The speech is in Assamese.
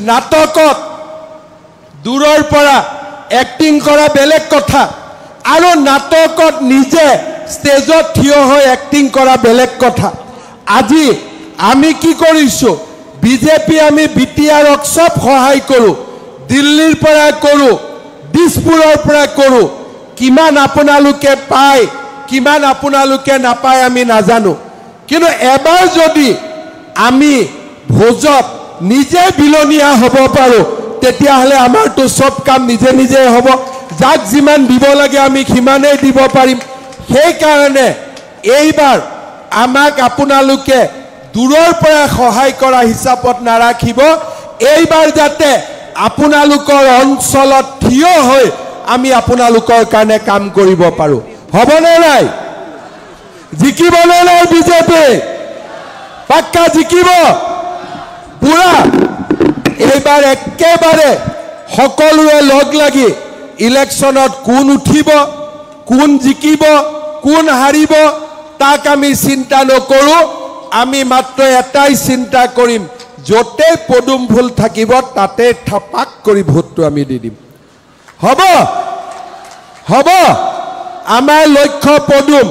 নাটকত দূৰৰ পৰা এক্টিং কৰা বেলেগ কথা আৰু নাটকত নিজে ষ্টেজত থিয় হৈ এক্টিং কৰা বেলেগ কথা আজি আমি কি কৰিছো বিজেপি আমি বিটিআৰক সব সহায় কৰো দিল্লীৰ পৰা কৰো দিছপুৰৰ পৰা কৰো কিমান আপোনালোকে পায় কিমান আপোনালোকে নাপায় আমি নাজানো কিন্তু এবাৰ যদি আমি ভোজত নিজে বিলনীয়া হ'ব পাৰো তেতিয়া হলে আমাৰটো সব কাম নিজে নিজে হ'ব যাক যিমান দিব লাগে আমি সিমানে দিব পাৰিম সেই কাৰণে এইবাৰ আমাক আপোনালোকে দূৰৰ পৰা সহায় কৰা হিচাপত নাৰাখিব এইবাৰ যাতে আপোনালোকৰ অঞ্চলত থিয় হৈ আমি আপোনালোকৰ কাৰণে কাম কৰিব পাৰো হ'বনে নাই জিকিবনে নাই বিজেপি পাক্কা জিকিব পুৰা এইবাৰ একেবাৰে সকলোৱে লগ লাগি ইলেকশনত কোন উঠিব কোন জিকিব কোন হাৰিব তাক আমি চিন্তা নকৰো আমি মাত্ৰ এটাই চিন্তা কৰিম যতে পদুম ফুল থাকিব তাতে থপাক কৰি ভোটটো আমি দি দিম হ'ব হ'ব আমাৰ লক্ষ্য পদুম